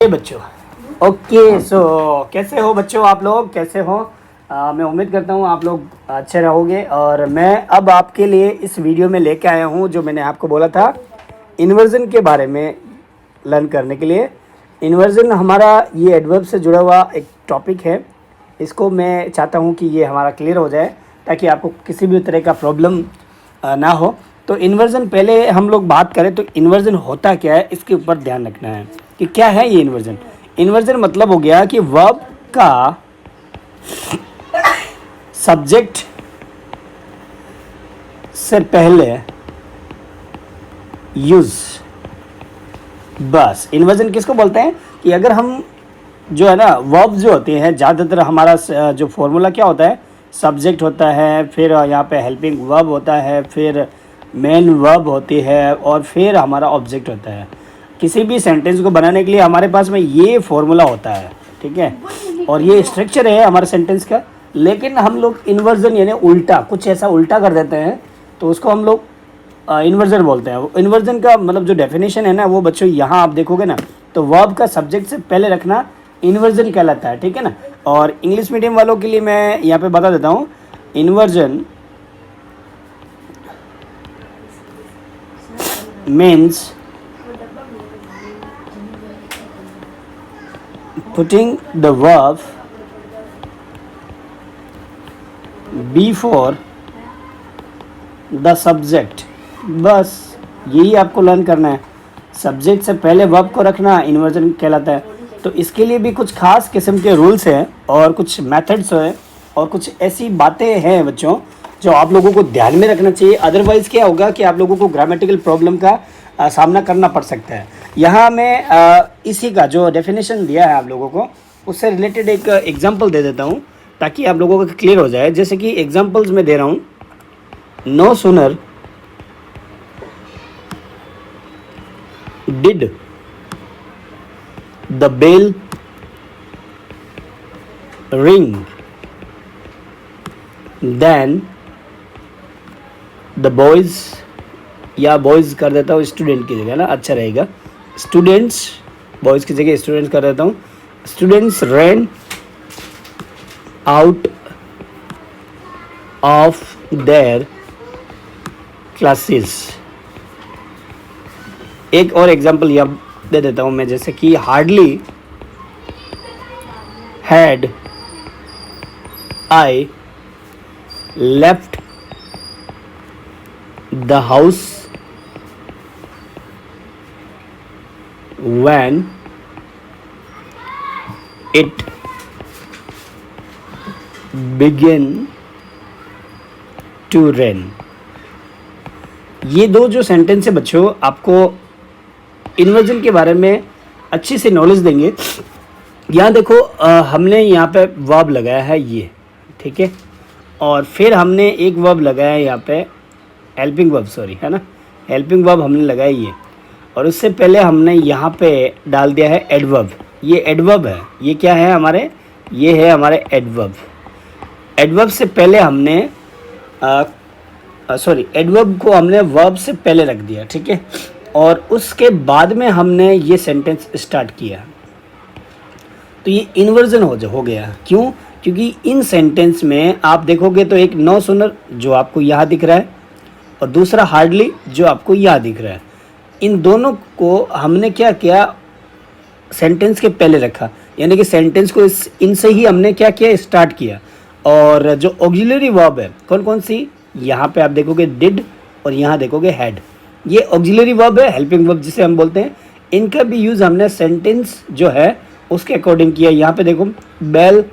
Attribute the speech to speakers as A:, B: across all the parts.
A: हे बच्चों, okay so कैसे हो बच्चों, आप लोग कैसे हो? मैं उम्मीद करता हूँ आप लोग अच्छे रहोगे। और मैं अब आपके लिए इस वीडियो में लेके आया हूँ जो मैंने आपको बोला था इन्वर्जन के बारे में लर्न करने के लिए। इन्वर्जन हमारा ये एडवर्ब से जुड़ा हुआ एक टॉपिक है। इसको मैं चाहता हूँ कि ये हमारा क्लियर हो जाए ताकि आपको किसी भी तरह का प्रॉब्लम ना हो। तो इन्वर्जन पहले हम लोग बात करें तो इन्वर्जन होता क्या है, इसके ऊपर ध्यान रखना है कि क्या है ये इन्वर्जन। इन्वर्जन मतलब हो गया कि वर्ब का सब्जेक्ट से पहले यूज। बस इन्वर्जन किसको बोलते हैं कि अगर हम जो है ना वर्ब जो होते हैं, ज़्यादातर हमारा जो फॉर्मूला क्या होता है, सब्जेक्ट होता है, फिर यहाँ पे हेल्पिंग वर्ब होता है, फिर मेन वर्ब होती है और फिर हमारा ऑब्जेक्ट होता है। किसी भी सेंटेंस को बनाने के लिए हमारे पास में ये फॉर्मूला होता है, ठीक है, और ये स्ट्रक्चर है हमारे सेंटेंस का। लेकिन हम लोग इन्वर्जन यानी उल्टा, कुछ ऐसा उल्टा कर देते हैं तो उसको हम लोग इन्वर्जन बोलते हैं। इन्वर्जन का मतलब जो डेफिनेशन है ना वो बच्चों यहाँ आप देखोगे ना तो वर्ब का सब्जेक्ट से पहले रखना इन्वर्जन कहलाता है, ठीक है ना। और इंग्लिश मीडियम वालों के लिए मैं यहाँ पे बता देता हूँ, inversion means putting the verb before the subject। बस यही आपको लर्न करना है, सब्जेक्ट से पहले वर्ब को रखना इन्वर्जन कहलाता है। तो इसके लिए भी कुछ खास किस्म के रूल्स हैं और कुछ मेथड्स हैं और कुछ ऐसी बातें हैं बच्चों जो आप लोगों को ध्यान में रखना चाहिए। अदरवाइज़ क्या होगा कि आप लोगों को ग्रामेटिकल प्रॉब्लम का सामना करना पड़ सकता है। यहाँ मैं इसी का जो डेफिनेशन दिया है आप लोगों को उससे रिलेटेड एक एग्जांपल दे देता हूँ ताकि आप लोगों को क्लियर हो जाए। जैसे कि एग्जांपल्स में दे रहा हूँ, no sooner did the bell ring then the boys, या बॉयज़ कर देता हूँ स्टूडेंट की जगह ना, अच्छा रहेगा, स्टूडेंट्स, बॉयज़ की जगह स्टूडेंट्स कर देता हूँ। Students ran out of their classes. एक और एग्जांपल यह दे देता हूँ मैं, जैसे कि hardly had I left the house when it began to rain। ये दो जो सेंटेंस है बच्चों आपको इन्वर्जन के बारे में अच्छी से नॉलेज देंगे। यहाँ देखो हमने यहाँ पे वर्ब लगाया है ये, ठीक है, और फिर हमने एक वर्ब लगाया है यहाँ पे हेल्पिंग वर्ब, सॉरी है ना, हेल्पिंग वर्ब हमने लगाया ये, और उससे पहले हमने यहाँ पे डाल दिया है एडवर्ब। ये एडवर्ब है, ये क्या है हमारे, ये है हमारे एडवर्ब। एडवर्ब से पहले हमने एडवर्ब को हमने वर्ब से पहले रख दिया, ठीक है, और उसके बाद में हमने ये सेंटेंस स्टार्ट किया। तो ये इन्वर्जन हो गया। क्यों? क्योंकि इन सेंटेंस में आप देखोगे तो एक नो सूनर जो आपको यहाँ दिख रहा है और दूसरा हार्डली जो आपको यहाँ दिख रहा है, इन दोनों को हमने क्या किया, सेंटेंस के पहले रखा, यानी कि सेंटेंस को इनसे ही हमने क्या किया, स्टार्ट किया। और जो ऑक्सिलरी वर्ब है कौन कौन सी, यहाँ पे आप देखोगे डिड और यहाँ देखोगे हैड, ये ऑक्सिलरी वर्ब है, हेल्पिंग वर्ब जिसे हम बोलते हैं। इनका भी यूज़ हमने सेंटेंस जो है उसके अकॉर्डिंग किया। यहाँ पे देखो बेल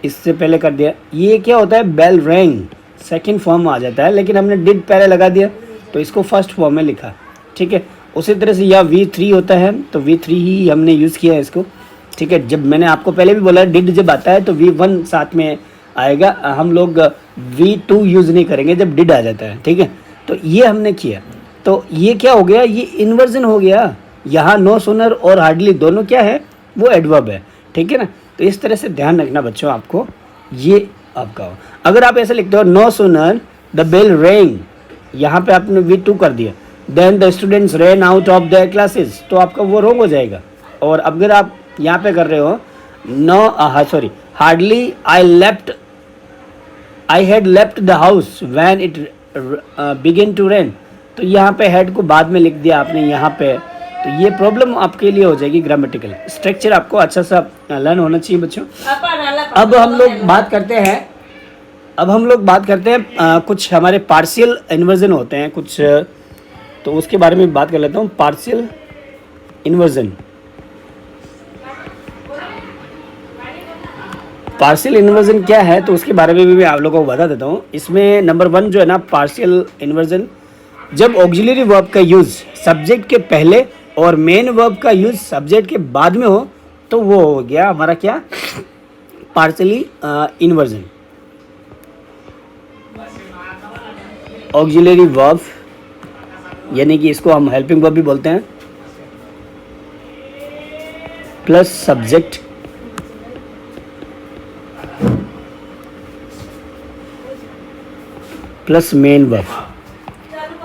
A: इससे पहले कर दिया, ये क्या होता है, बेल रैंग सेकेंड फॉर्म आ जाता है, लेकिन हमने डिड पहले लगा दिया तो इसको फर्स्ट फॉर्म में लिखा, ठीक है। उसी तरह से यह V3 होता है तो V3 ही हमने यूज़ किया है इसको, ठीक है। जब मैंने आपको पहले भी बोला डिड जब आता है तो V1 साथ में आएगा, हम लोग V2 यूज़ नहीं करेंगे जब डिड आ जाता है, ठीक है। तो ये हमने किया, तो ये क्या हो गया, ये इन्वर्जन हो गया। यहाँ नो सूनर और हार्डली दोनों क्या है, वो एडवर्ब है, ठीक है ना। तो इस तरह से ध्यान रखना बच्चों आपको, ये आपका हो। अगर आप ऐसे लिखते हो नो सूनर द बेल रेंग, यहाँ पे आपने V2 कर दिया, then the students ran out of their classes, तो आपका वो रॉन्ग हो जाएगा। और अगर आप यहाँ पे कर रहे हो sorry, hardly I had left the house when it begin to rain, तो यहाँ पे हैड को बाद में लिख दिया आपने यहाँ पे, तो ये प्रॉब्लम आपके लिए हो जाएगी। ग्रामेटिकल स्ट्रक्चर आपको अच्छा सा लर्न होना चाहिए बच्चों। अब हम लोग बात करते हैं कुछ हमारे पार्शियल इन्वर्जन होते हैं कुछ, तो उसके बारे में बात कर लेता हूँ। पार्शियल इन्वर्जन, पार्शियल इन्वर्जन क्या है तो उसके बारे में भी मैं आप लोगों को बता देता हूँ। इसमें नंबर 1 जो है ना, पार्शियल इन्वर्जन, जब ऑक्सिलरी वर्ब का यूज़ सब्जेक्ट के पहले और मेन वर्ब का यूज़ सब्जेक्ट के बाद में हो, तो वो हो गया हमारा क्या, पार्शियली इन्वर्जन। ऑक्सिलरी वर्ब यानी कि इसको हम हेल्पिंग वर्ब भी बोलते हैं, plus subject plus main verb.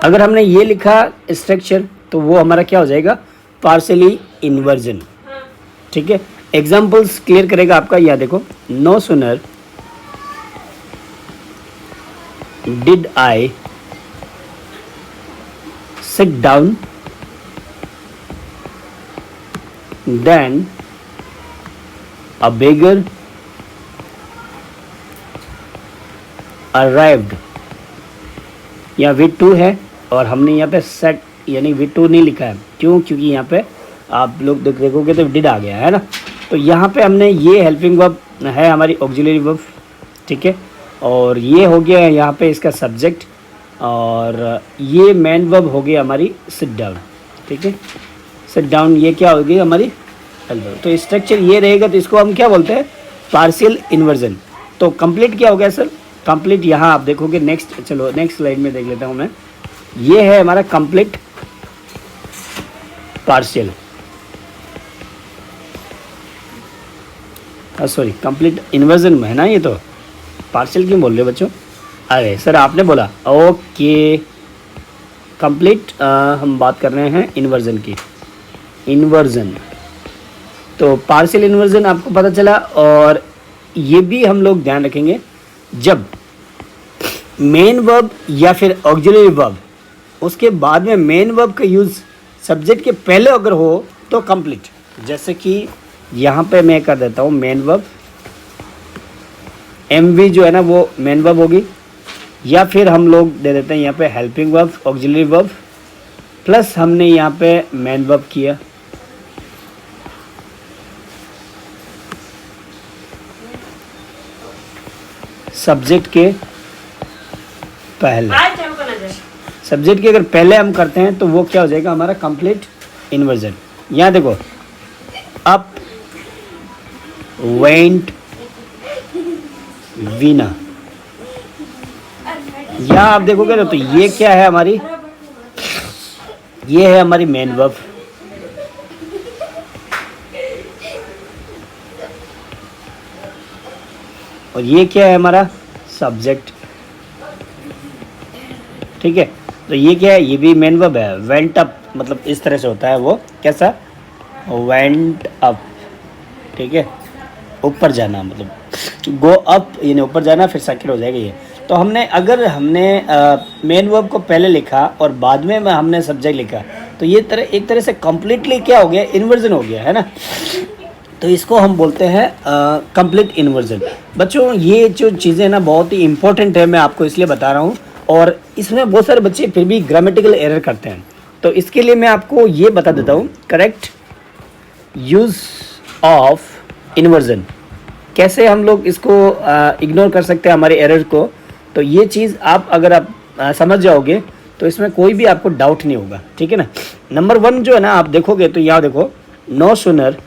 A: अगर हमने ये लिखा स्ट्रक्चर तो वो हमारा क्या हो जाएगा, पार्शियली इन्वर्जन। ठीक है, एग्जांपल्स क्लियर करेगा आपका। यह देखो, no sooner did I sit down then a beggar arrived। यहाँ विद टू है और हमने यहाँ पे सेट यानी विद टू नहीं लिखा है, क्यों, क्योंकि यहाँ पे आप लोग देखोगे तो डिड आ गया है ना। तो यहाँ पे हमने ये हेल्पिंग वर्ब है हमारी ऑक्सिलरी वर्ब, ठीक है, और ये हो गया है यहाँ पे इसका सब्जेक्ट, और ये मेन वर्ब हो गई हमारी सिट डाउन। ठीक है, सिट डाउन ये क्या हो गई हमारी हेल्प। तो स्ट्रक्चर ये रहेगा, तो इसको हम क्या बोलते हैं, पार्शियल इन्वर्जन। तो कंप्लीट क्या हो गया सर, कंप्लीट यहाँ आप देखोगे नेक्स्ट, चलो नेक्स्ट स्लाइड में देख लेता हूँ मैं। ये है हमारा complete partial, sorry complete inversion में है ना, ये तो पार्शियल क्यों बोल रहे हो बच्चों। अरे सर आपने बोला, ओके कंप्लीट, हम बात कर रहे हैं इन्वर्जन की, इन्वर्जन। तो पार्शियल इन्वर्जन आपको पता चला, और ये भी हम लोग ध्यान रखेंगे जब मेन वर्ब या फिर ऑक्सिलरी वर्ब उसके बाद में मेन वर्ब का यूज़ सब्जेक्ट के पहले अगर हो तो कंप्लीट। जैसे कि यहाँ पे मैं कर देता हूँ मेन वर्ब, एमवी जो है ना वो मेन वर्ब होगी, या फिर हम लोग दे देते हैं यहाँ पे helping verb auxiliary verb plus हमने यहाँ पे मेन वर्ब किया। सब्जेक्ट के पहले, सब्जेक्ट के अगर पहले हम करते हैं तो वो क्या हो जाएगा हमारा कंप्लीट इन्वर्जन। यहाँ देखो, अप वेंट वीना, यहाँ आप देखोगे ना तो ये क्या है हमारी, ये है हमारी मेन वर्ब, और ये क्या है हमारा सब्जेक्ट। ठीक है, तो ये क्या है, ये भी मेन वर्ब है। वेंट अप मतलब इस तरह से होता है, वो कैसा, वेंट अप। ठीक है, ऊपर जाना मतलब गो अप, यानी ऊपर जाना, फिर सर्किल हो जाएगा ये। तो हमने अगर हमने मेन वर्ब को पहले लिखा और बाद में हमने सब्जेक्ट लिखा, तो ये एक तरह से कम्प्लीटली क्या हो गया, इन्वर्जन हो गया है ना। तो इसको हम बोलते हैं कंप्लीट इन्वर्जन। बच्चों ये जो चीज़ें ना बहुत ही इंपॉर्टेंट है, मैं आपको इसलिए बता रहा हूँ, और इसमें बहुत सारे बच्चे फिर भी ग्रामेटिकल एरर करते हैं। तो इसके लिए मैं आपको ये बता देता हूँ करेक्ट यूज़ ऑफ इन्वर्जन, कैसे हम लोग इसको इग्नोर कर सकते हैं हमारे एरर को। तो ये चीज़ आप अगर आप समझ जाओगे तो इसमें कोई भी आपको डाउट नहीं होगा। ठीक है ना। नंबर 1 जो है ना, आप देखोगे तो यहाँ देखो, नो सुनर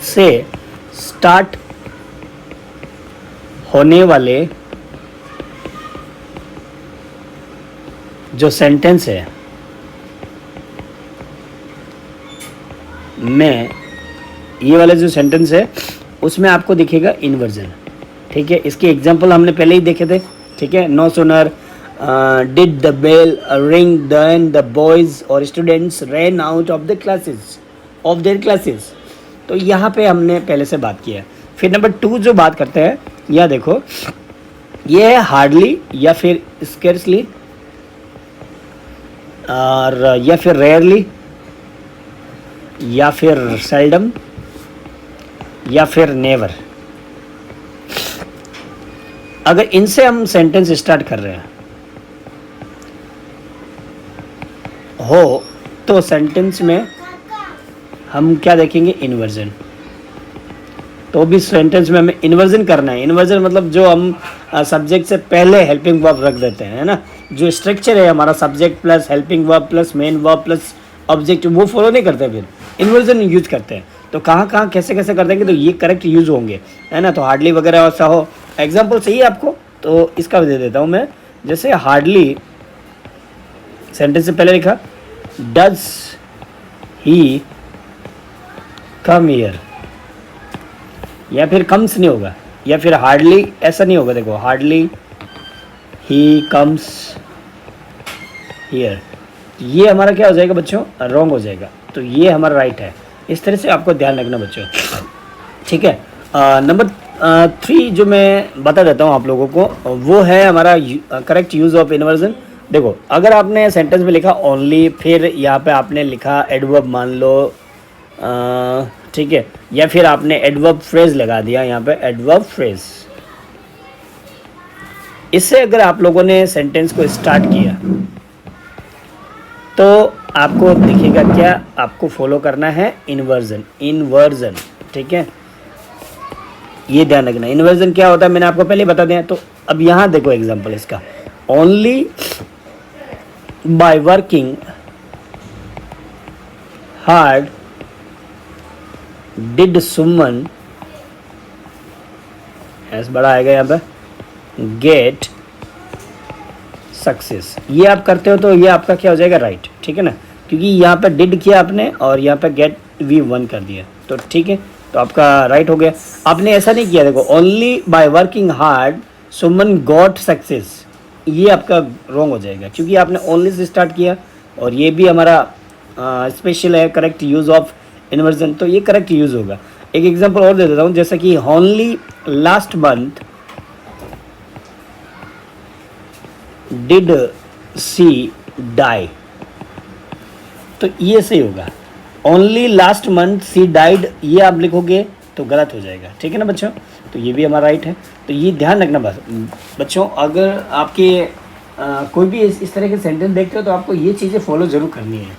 A: से स्टार्ट होने वाले जो सेंटेंस है में, ये वाला जो सेंटेंस है उसमें आपको दिखेगा इन्वर्जन। ठीक है, इसके एग्जांपल हमने पहले ही देखे थे। ठीक है, no sooner did the bell ring then the boys और students ran out of the classes of their classes. तो यहाँ पे हमने पहले से बात किया। फिर नंबर 2 जो बात करते हैं, यह देखो, ये है हार्डली या फिर स्केर्सली और या फिर रेयरली या फिर सेल्डम या फिर नेवर। अगर इनसे हम सेंटेंस स्टार्ट कर रहे हैं हो तो सेंटेंस में हम क्या देखेंगे, इन्वर्जन। तो भी सेंटेंस में हमें इन्वर्जन करना है। इन्वर्जन मतलब जो हम सब्जेक्ट से पहले हेल्पिंग वर्ब रख देते हैं, है ना। जो स्ट्रक्चर है हमारा subject plus helping verb plus main verb plus object, वो फॉलो नहीं करते, फिर इन्वर्जन यूज करते हैं। तो कहाँ कहाँ कैसे कैसे कर देंगे तो ये करेक्ट यूज होंगे, है ना। तो हार्डली वगैरह ऐसा हो, एग्जाम्पल चाहिए आपको तो इसका दे देता हूँ मैं। जैसे हार्डली सेंटेंस से पहले लिखा डज ही कम हियर, या फिर कम्स नहीं होगा, या फिर हार्डली ऐसा नहीं होगा। देखो हार्डली ही कम्स हियर, ये हमारा क्या हो जाएगा बच्चों, रॉन्ग हो जाएगा। तो ये हमारा राइट है। इस तरह से आपको ध्यान रखना बच्चों, ठीक है। नंबर 3 जो मैं बता देता हूँ आप लोगों को, वो है हमारा करेक्ट यूज़ ऑफ इन्वर्जन। देखो अगर आपने सेंटेंस में लिखा ओनली, फिर यहाँ पे आपने लिखा एडवर्ब मान लो, ठीक है, या फिर आपने एडवर्ब फ्रेज लगा दिया यहाँ पे, एडवर्ब फ्रेज। इससे अगर आप लोगों ने सेंटेंस को स्टार्ट किया तो आपको दिखेगा क्या, आपको फॉलो करना है इन्वर्जन, इन्वर्जन, ठीक है। ये ध्यान रखना इन्वर्जन क्या होता है, मैंने आपको पहले बता दिया। तो अब यहाँ देखो एग्जांपल इसका, only by working hard did Suman, S बड़ा आएगा यहाँ पे, गेट सक्सेस। ये आप करते हो तो ये आपका क्या हो जाएगा, राइट, ठीक है ना, क्योंकि यहाँ पे डिड किया आपने और यहाँ पे गेट V1 कर दिया, तो ठीक है, तो आपका राइट हो गया। आपने ऐसा नहीं किया, देखो only by working hard Suman got success, ये आपका रॉन्ग हो जाएगा क्योंकि आपने ओनली से स्टार्ट किया और ये भी हमारा स्पेशल है करेक्ट यूज ऑफ इन्वर्जन, तो ये करेक्ट यूज होगा। एक एग्जांपल और दे देता हूँ, जैसा कि only last month did she die, तो ये सही होगा। Only last month she died, ये आप लिखोगे तो गलत हो जाएगा, ठीक है ना बच्चों। तो ये भी हमारा राइट है। तो ये ध्यान रखना बस बच्चों, अगर आपके कोई भी इस तरह के सेंटेंस देखते हो तो आपको ये चीज़ें फॉलो जरूर करनी है,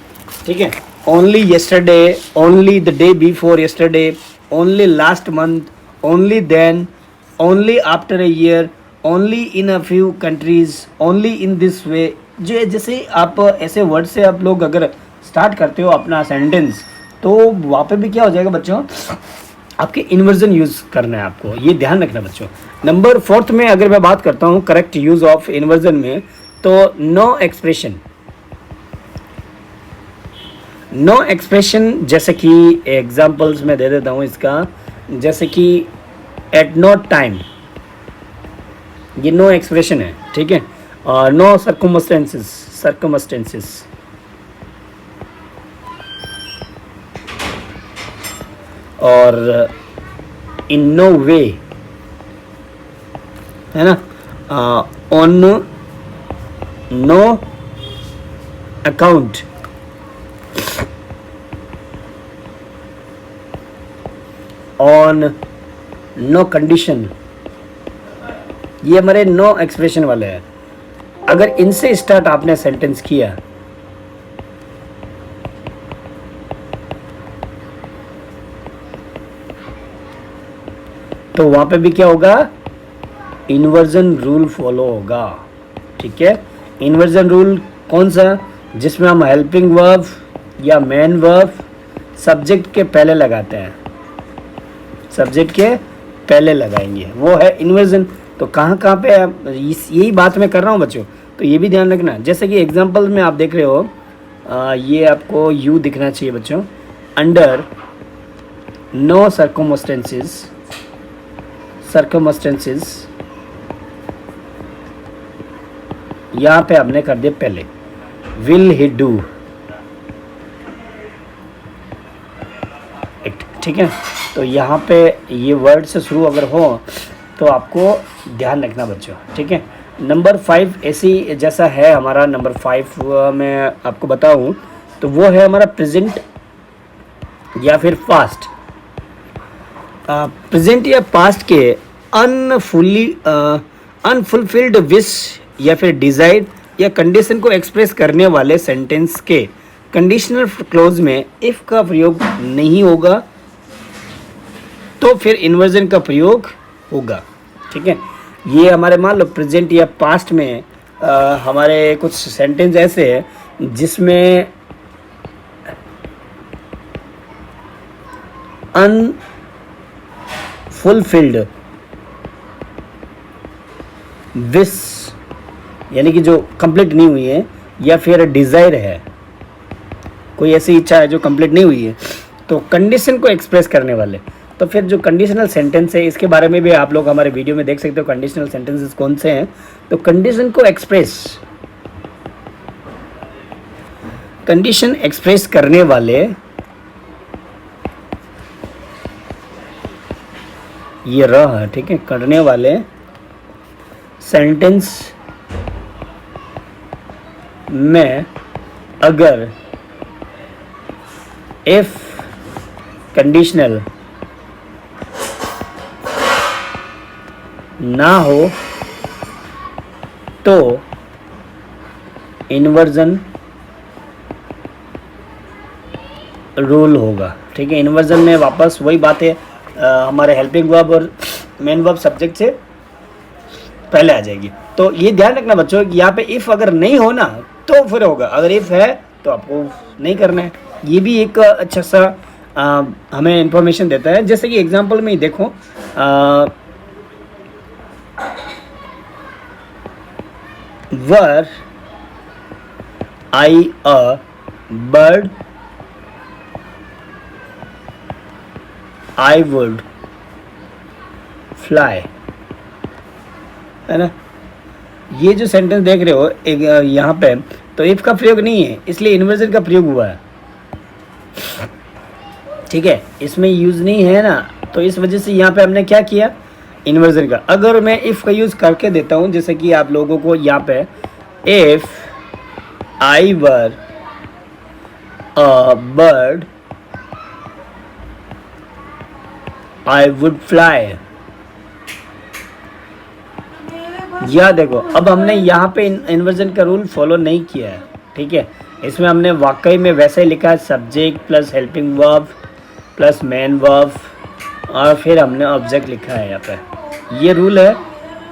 A: ठीक है। Only yesterday, only the day before yesterday, only last month, only then, only after a year, only in a few countries, only in this way. जो जैसे आप ऐसे वर्ड से आप लोग अगर स्टार्ट करते हो अपना सेंटेंस, तो वहाँ पे भी क्या हो जाएगा बच्चों, आपके इन्वर्जन यूज़ करना है आपको, ये ध्यान रखना बच्चों। नंबर 4 में अगर मैं बात करता हूँ करेक्ट यूज़ ऑफ इन्वर्जन में, तो नो एक्सप्रेशन, नो एक्सप्रेशन, जैसे कि एग्जांपल्स मैं दे देता हूँ इसका, जैसे कि एट नो टाइम, ये नो एक्सप्रेशन है, ठीक है। और नो सर्कमस्टेंसेस, सर्कमस्टेंसेस, और इन नो वे, है ना, on no account, on no condition, ये हमारे नो एक्सप्रेशन वाले हैं। अगर इनसे स्टार्ट आपने सेंटेंस किया तो वहां पे भी क्या होगा, इन्वर्जन रूल फॉलो होगा, ठीक है। इन्वर्जन रूल कौन सा, जिसमें हम हेल्पिंग वर्ब या मेन वर्ब सब्जेक्ट के पहले लगाते हैं, सब्जेक्ट के पहले लगाएंगे, वो है इन्वर्जन। तो कहाँ कहाँ पे यही बात मैं कर रहा हूँ बच्चों, तो ये भी ध्यान रखना। जैसे कि एग्जांपल में आप देख रहे हो, ये आपको यू दिखना चाहिए बच्चों, अंडर नो सर्कमस्टेंसेस, circumstances यहाँ पे हमने कर दिया पहले, विल ही डू, ठीक है। तो यहाँ पे ये वर्ड से शुरू अगर हो तो आपको ध्यान रखना बच्चों, ठीक है। नंबर 5 ऐसी जैसा है हमारा, नंबर 5 मैं आपको बताऊँ तो वो है हमारा प्रेजेंट या फिर पास्ट। प्रेजेंट या पास्ट के अनफुलफिल्ड विश या फिर डिज़ायर या कंडीशन को एक्सप्रेस करने वाले सेंटेंस के कंडीशनल क्लोज में इफ़ का प्रयोग नहीं होगा तो फिर इन्वर्जन का प्रयोग होगा, ठीक है। ये हमारे मान लो प्रेजेंट या पास्ट में हमारे कुछ सेंटेंस ऐसे हैं जिसमें अनफुलफिल्ड विश यानी कि जो कंप्लीट नहीं हुई है या फिर डिज़ायर है, कोई ऐसी इच्छा है जो कंप्लीट नहीं हुई है, तो कंडीशन को एक्सप्रेस करने वाले, तो फिर जो कंडीशनल सेंटेंस है इसके बारे में भी आप लोग हमारे वीडियो में देख सकते हो कंडीशनल सेंटेंसेस कौन से हैं। तो कंडीशन एक्सप्रेस करने वाले ये रहा, ठीक है, करने वाले सेंटेंस में अगर इफ कंडीशनल ना हो तो इन्वर्जन रूल होगा, ठीक है। इन्वर्जन में वापस वही बात है, हमारे हेल्पिंग वर्ब और मेन वर्ब सब्जेक्ट से पहले आ जाएगी। तो ये ध्यान रखना बच्चों कि यहाँ पे इफ़ अगर नहीं हो ना तो फिर होगा, अगर इफ़ है तो आपको नहीं करना है। ये भी एक अच्छा सा हमें इंफॉर्मेशन देता है। जैसे कि एग्जांपल में ही देखो, were I a bird I would fly, है ना। ये जो सेंटेंस देख रहे हो यहाँ पे, तो इफ का प्रयोग नहीं है इसलिए इन्वर्जन का प्रयोग हुआ है, ठीक है। इसमें यूज नहीं है ना, तो इस वजह से यहाँ पे हमने क्या किया, इन्वर्जन का। अगर मैं इफ का यूज करके देता हूँ, जैसे कि आप लोगों को यहाँ पे if I were a bird I would fly, या देखो अब हमने यहाँ पे इन्वर्जन का रूल फॉलो नहीं किया है, ठीक है। इसमें हमने वाकई में वैसे ही लिखा है, subject plus helping verb plus main verb और फिर हमने ऑब्जेक्ट लिखा है यहाँ पे। ये रूल है,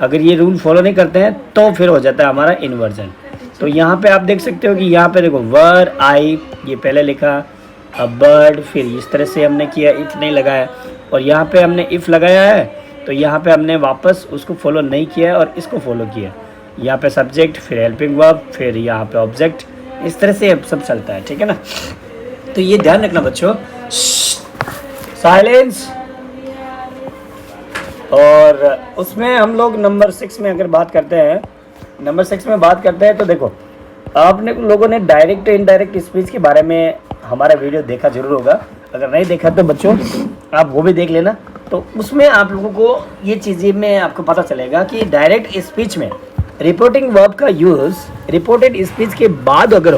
A: अगर ये रूल फॉलो नहीं करते हैं तो फिर हो जाता है हमारा इन्वर्जन। तो यहाँ पे आप देख सकते हो कि यहाँ पे देखो वर आई ये पहले लिखा, अ बर्ड फिर इस तरह से हमने किया, इफ नहीं लगाया, और यहाँ पे हमने इफ लगाया है तो यहाँ पे हमने वापस उसको फॉलो नहीं किया और इसको फॉलो किया। यहाँ पे सब्जेक्ट फिर हेल्पिंग वर्ब फिर यहाँ पे ऑब्जेक्ट, इस तरह से सब चलता है, ठीक है ना। तो ये ध्यान रखना बच्चों, साइलेंस। और उसमें हम लोग नंबर 6 में अगर बात करते हैं, नंबर 6 में बात करते हैं तो देखो आपने लोगों ने डायरेक्ट इनडायरेक्ट स्पीच के बारे में हमारा वीडियो देखा जरूर होगा, अगर नहीं देखा तो बच्चों आप वो भी देख लेना। तो उसमें आप लोगों को ये चीज़ें में आपको पता चलेगा कि डायरेक्ट स्पीच में रिपोर्टिंग वर्ब का यूज़ रिपोर्टेड स्पीच के बाद अगर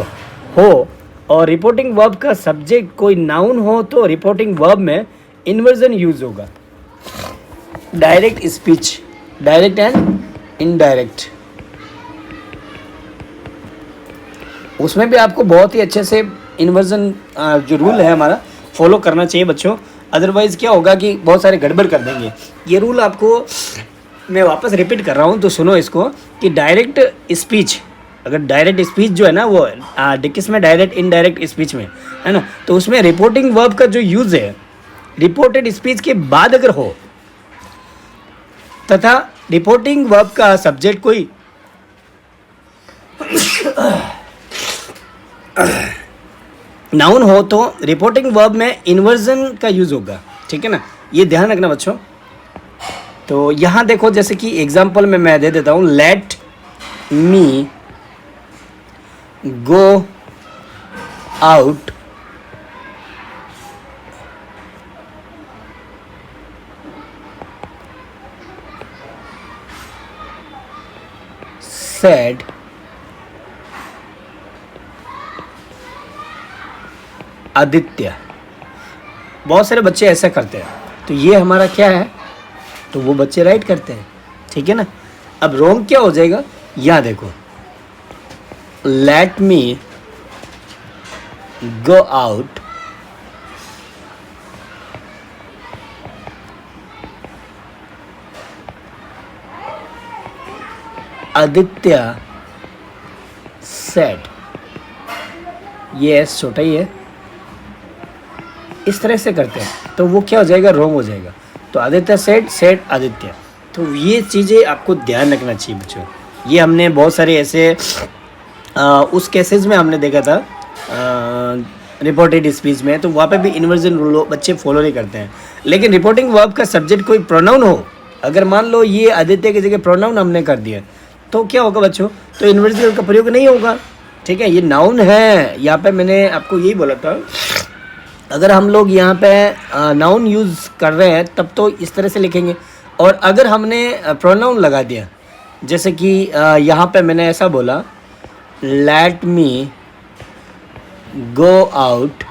A: हो और रिपोर्टिंग वर्ब का सब्जेक्ट कोई नाउन हो तो रिपोर्टिंग वर्ब में इन्वर्जन यूज होगा। Direct speech, direct and indirect, उसमें भी आपको बहुत ही अच्छे से इन्वर्जन जो रूल है हमारा फॉलो करना चाहिए बच्चों, अदरवाइज़ क्या होगा कि बहुत सारे गड़बड़ कर देंगे। ये रूल आपको मैं वापस रिपीट कर रहा हूँ तो सुनो इसको, कि डायरेक्ट स्पीच, अगर डायरेक्ट स्पीच जो है ना वो किस में, डायरेक्ट इनडायरेक्ट स्पीच में, है ना, तो उसमें रिपोर्टिंग वर्ब का जो यूज़ है रिपोर्टेड स्पीच के बाद अगर हो तथा रिपोर्टिंग वर्ब का सब्जेक्ट कोई नाउन हो तो रिपोर्टिंग वर्ब में इन्वर्जन का यूज होगा, ठीक है ना। ये ध्यान रखना बच्चों। तो यहाँ देखो जैसे कि एग्जांपल में मैं दे देता हूँ, late me go out, said Aditya. बहुत सारे बच्चे ऐसा करते हैं, तो ये हमारा क्या है, तो वो बच्चे राइट करते हैं, ठीक है ना। अब रॉन्ग क्या हो जाएगा, यहाँ देखो, late me go out Aditya said, ये एस छोटा ही है, इस तरह से करते हैं तो वो क्या हो जाएगा, रॉन्ग हो जाएगा। तो आदित्य सेड, सेड आदित्य, तो ये चीज़ें आपको ध्यान रखना चाहिए बच्चों। ये हमने बहुत सारे ऐसे उस केसेस में हमने देखा था रिपोर्टेड स्पीच में, तो वहाँ पे भी इन्वर्जन रूल बच्चे फॉलो नहीं करते हैं। लेकिन रिपोर्टिंग वर्ब का सब्जेक्ट कोई प्रोनाउन हो, अगर मान लो ये आदित्य की जगह प्रोनाउन हमने कर दिया, तो क्या होगा बच्चों, तो इन्वर्जन का प्रयोग नहीं होगा, ठीक है। ये नाउन है, यहाँ पे मैंने आपको यही बोला था, अगर हम लोग यहाँ पे नाउन यूज़ कर रहे हैं तब तो इस तरह से लिखेंगे। और अगर हमने प्रोनाउन लगा दिया, जैसे कि यहाँ पे मैंने ऐसा बोला, late me go out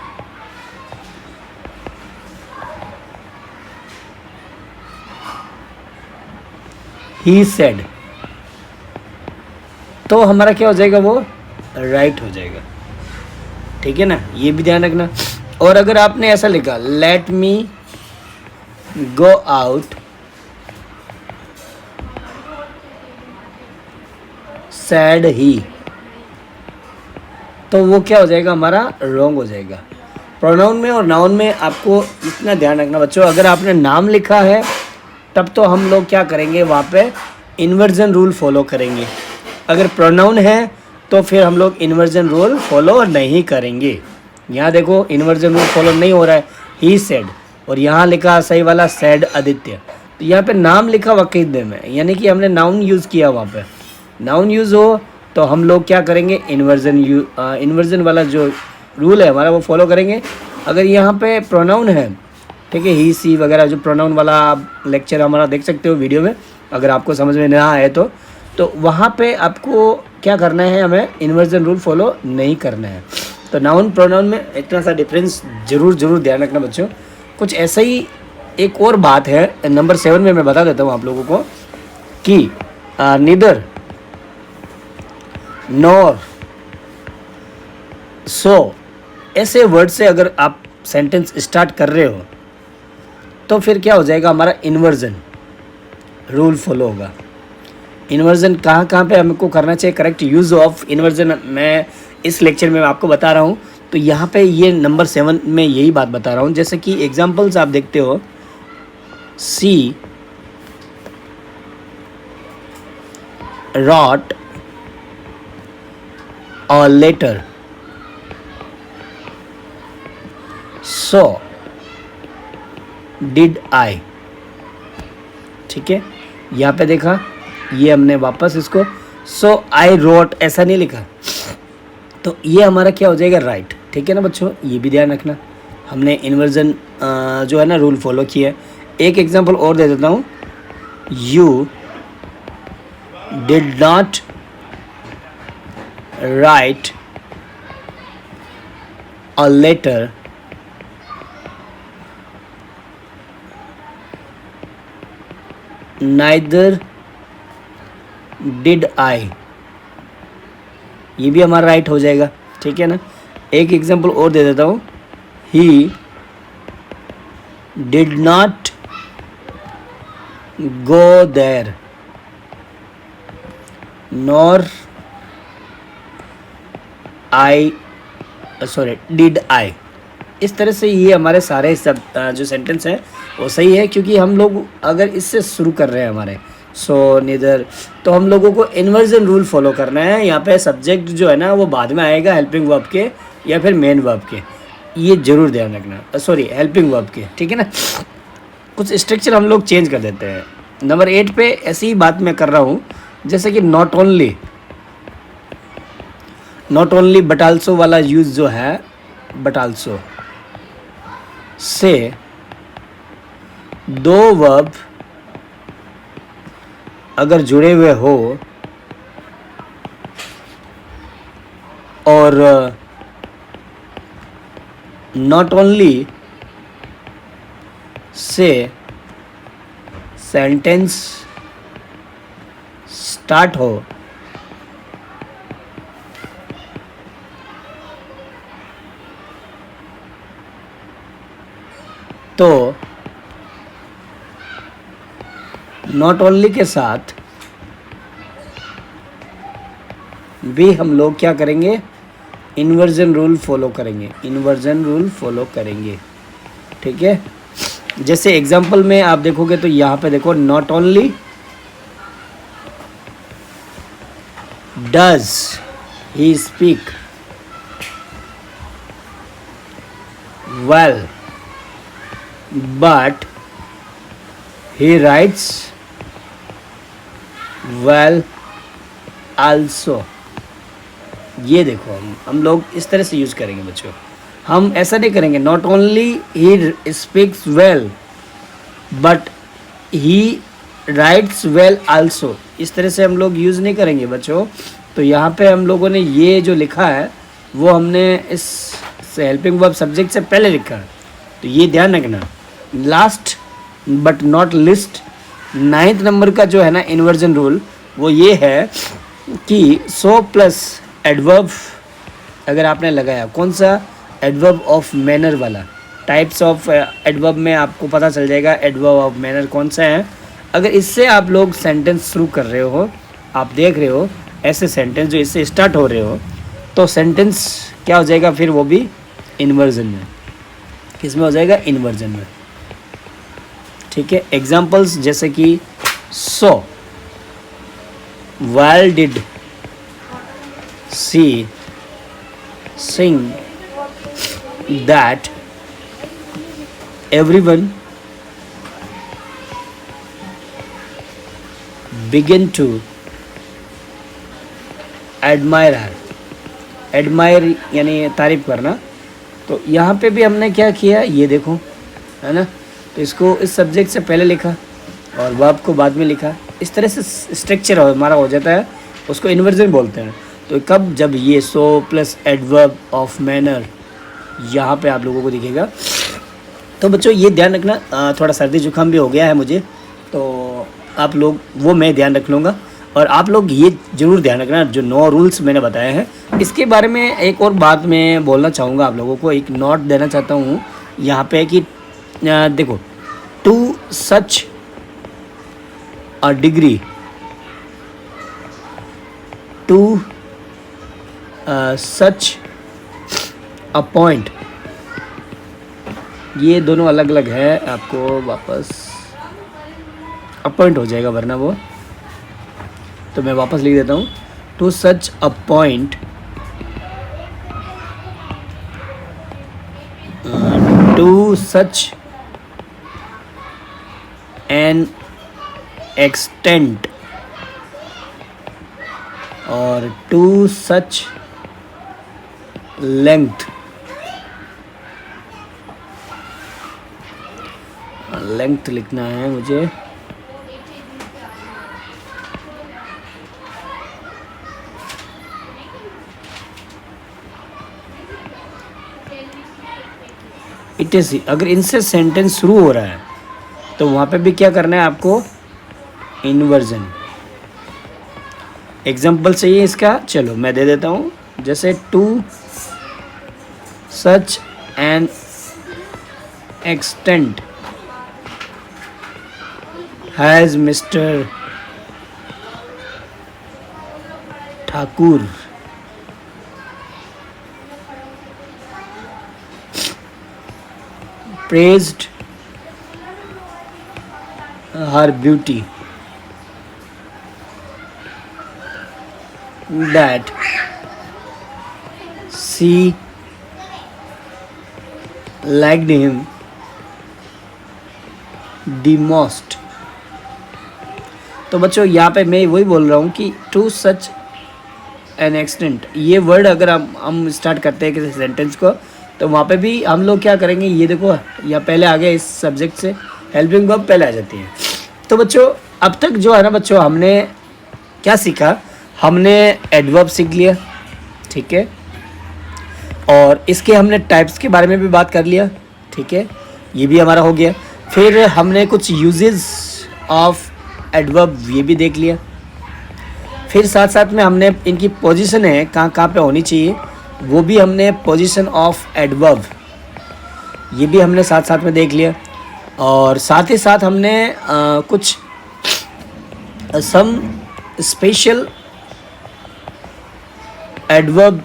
A: he said, तो हमारा क्या हो जाएगा, वो राइट हो जाएगा, ठीक है ना, ये भी ध्यान रखना। और अगर आपने ऐसा लिखा, let me go out said he, तो वो क्या हो जाएगा, हमारा रॉन्ग हो जाएगा। प्रोनाउन में और नाउन में आपको इतना ध्यान रखना बच्चों, अगर आपने नाम लिखा है तब तो हम लोग क्या करेंगे, वहाँ पे इन्वर्जन रूल फॉलो करेंगे। अगर प्रोनाउन है तो फिर हम लोग इन्वर्जन रूल फॉलो नहीं करेंगे। यहाँ देखो इन्वर्जन रूल फॉलो नहीं हो रहा है, ही सेड, और यहाँ लिखा सही वाला सेड आदित्य, तो यहाँ पे नाम लिखा वकीदे में, यानी कि हमने नाउन यूज़ किया। वहाँ पे नाउन यूज़ हो तो हम लोग क्या करेंगे, इन्वर्जन वाला जो रूल है हमारा वो फॉलो करेंगे। अगर यहाँ पे प्रोनाउन है, ठीक है, ही सी वगैरह जो प्रोनाउन वाला आप लेक्चर हमारा देख सकते हो वीडियो में, अगर आपको समझ में ना आए तो वहाँ पे आपको क्या करना है, हमें इन्वर्जन रूल फॉलो नहीं करना है। तो नाउन प्रोनाउन में इतना सा डिफरेंस जरूर ध्यान रखना बच्चों। कुछ ऐसा ही एक और बात है, नंबर 7 में मैं बता देता हूँ आप लोगों को कि नीदर, नॉर, सो, ऐसे वर्ड से अगर आप सेंटेंस स्टार्ट कर रहे हो तो फिर क्या हो जाएगा, हमारा इन्वर्जन रूल फॉलो होगा। इन्वर्जन कहाँ पे हमको करना चाहिए, करेक्ट यूज़ ऑफ इन्वर्जन मैं इस लेक्चर में आपको बता रहा हूँ। तो यहाँ पे ये नंबर 7 में यही बात बता रहा हूँ। जैसे कि एग्जांपल्स आप देखते हो, सी रॉट और लेटर, सो डिड आई, ठीक है। यहाँ पे देखा, ये हमने वापस इसको सो आई रोट ऐसा नहीं लिखा, तो ये हमारा क्या हो जाएगा, राइट, ठीक है ना बच्चों। ये भी ध्यान रखना, हमने इन्वर्जन जो है ना रूल फॉलो किया है। एक एग्जांपल और दे देता हूँ, you did not write a letter neither did I, ये भी हमारा राइट हो जाएगा, ठीक है ना। एक एग्जांपल और दे देता हूँ, he did not go there nor I, sorry did I. इस तरह से ये हमारे सारे सब जो सेंटेंस हैं वो सही है, क्योंकि हम लोग अगर इससे शुरू कर रहे हैं हमारे सो नीदर, तो हम लोगों को इन्वर्जन रूल फॉलो करना है। यहाँ पे सब्जेक्ट जो है ना वो बाद में आएगा हेल्पिंग वर्ब के या फिर मेन वर्ब के, ये जरूर ध्यान रखना, सॉरी हेल्पिंग वर्ब के, ठीक है ना। कुछ स्ट्रक्चर हम लोग चेंज कर देते हैं। नंबर 8 पे ऐसी ही बात मैं कर रहा हूँ, जैसे कि not only, not only but also वाला यूज जो है, बट आल्सो से दो वर्ब अगर जुड़े हुए हो और not only say sentence start हो तो नॉट ओनली के साथ भी हम लोग क्या करेंगे, इन्वर्जन रूल फॉलो करेंगे, इन्वर्जन रूल फॉलो करेंगे। ठीक है, जैसे एग्जांपल में आप देखोगे तो यहाँ पे देखो, not only does he speak well but he writes well also। ये देखो हम लोग इस तरह से यूज़ करेंगे बच्चों। हम ऐसा नहीं करेंगे not only he speaks well but he rights well also, इस तरह से हम लोग यूज़ नहीं करेंगे बच्चों। तो यहाँ पे हम लोगों ने ये जो लिखा है वो हमने इस हेल्पिंग वर्ब सब्जेक्ट से पहले लिखा है, तो ये ध्यान रखना। Last but not list 9th number का जो है ना इन्वर्जन रूल, वो ये है कि सो प्लस एडवर्ब अगर आपने लगाया, कौन सा, एडवर्ब ऑफ मैनर वाला। टाइप्स ऑफ एडवर्ब में आपको पता चल जाएगा एडवर्ब ऑफ मैनर कौन सा है। अगर इससे आप लोग सेंटेंस शुरू कर रहे हो, आप देख रहे हो ऐसे सेंटेंस जो इससे स्टार्ट हो रहे हो, तो सेंटेंस क्या हो जाएगा फिर, वो भी इन्वर्जन में। किसमें हो जाएगा, इन्वर्जन में। ठीक है, एग्जाम्पल्स जैसे कि so while did she sing that everyone begin to admire her. Admire यानी तारीफ करना। तो यहाँ पे भी हमने क्या किया, ये देखो, है ना, तो इसको इस सब्जेक्ट से पहले लिखा और वर्ब को बाद में लिखा। इस तरह से स्ट्रक्चर हमारा हो जाता है, उसको इन्वर्जन बोलते हैं। तो कब, जब ये so plus adverb of manner यहाँ पे आप लोगों को दिखेगा। तो बच्चों ये ध्यान रखना, थोड़ा सर्दी जुकाम भी हो गया है मुझे, तो आप लोग वो मैं ध्यान रख लूँगा। और आप लोग ये ज़रूर ध्यान रखना जो 9 रूल्स मैंने बताए हैं। इसके बारे में एक और बात मैं बोलना चाहूँगा आप लोगों को, एक नोट देना चाहता हूँ यहाँ पे कि देखो, to such a degree, to such a point, ये दोनों अलग अलग है। आपको वापस अपॉइंट हो जाएगा वरना वो, तो मैं वापस लिख देता हूँ। To such a point, to such an extent और टू सच लेंथ, लेंथ लिखना है मुझे। इट इज, अगर इनसे सेंटेंस शुरू हो रहा है तो वहाँ पे भी क्या करना है आपको, इन्वर्जन। एग्जाम्पल चाहिए इसका, चलो मैं दे देता हूँ। जैसे to such an extent has mister Thakur praised her beauty that she liked him the most। तो बच्चों यहाँ पे मैं वही बोल रहा हूँ कि टू सच एन एक्सटेंट, ये वर्ड अगर हम स्टार्ट करते हैं किसी सेंटेंस को, तो वहाँ पे भी हम लोग क्या करेंगे, ये देखो या पहले आ गया इस सब्जेक्ट से, हेल्पिंग वर्ब पहले आ जाती है। तो बच्चों अब तक जो है ना बच्चों, हमने क्या सीखा, हमने एडवर्ब सीख लिया, ठीक है, और इसके हमने टाइप्स के बारे में भी बात कर लिया, ठीक है, ये भी हमारा हो गया। फिर हमने कुछ यूजेस ऑफ एडवर्ब ये भी देख लिया। फिर साथ साथ में हमने इनकी पोजीशन है कहाँ कहाँ पे होनी चाहिए, वो भी हमने पोजीशन ऑफ एडवर्ब ये भी हमने साथ साथ में देख लिया। और साथ ही साथ हमने कुछ सम स्पेशल एडवर्ब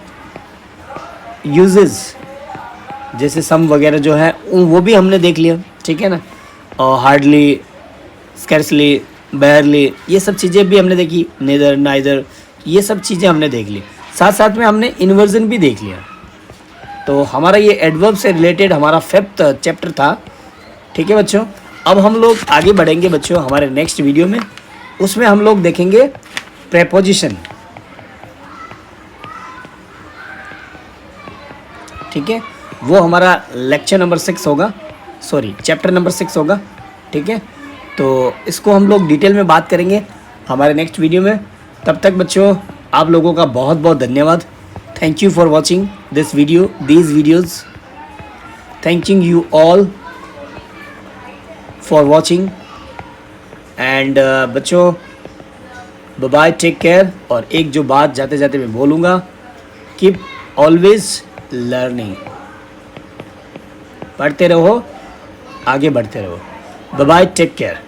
A: यूजेस जैसे सम वगैरह जो है वो भी हमने देख लिया, ठीक है ना। और हार्डली, स्कैर्सली, बेयरली, ये सब चीज़ें भी हमने देखी, नेदर, नाइदर, ये सब चीज़ें हमने देख ली। साथ साथ में हमने इन्वर्जन भी देख लिया। तो हमारा ये एडवर्ब से रिलेटेड हमारा 5th चैप्टर था, ठीक है बच्चों। अब हम लोग आगे बढ़ेंगे बच्चों हमारे नेक्स्ट वीडियो में, उसमें हम लोग देखेंगे प्रेपोजिशन, ठीक है, वो हमारा लेक्चर नंबर 6 होगा, सॉरी चैप्टर नंबर 6 होगा, ठीक है। तो इसको हम लोग डिटेल में बात करेंगे हमारे नेक्स्ट वीडियो में। तब तक बच्चों आप लोगों का बहुत बहुत धन्यवाद। Thank you for watching this video, these videos. Thanking you all for watching and बच्चों बाय बाय, टेक केयर। और एक जो बात जाते जाते मैं बोलूँगा, कीप ऑलवेज लर्निंग, पढ़ते रहो, आगे बढ़ते रहो। Bye bye, take care.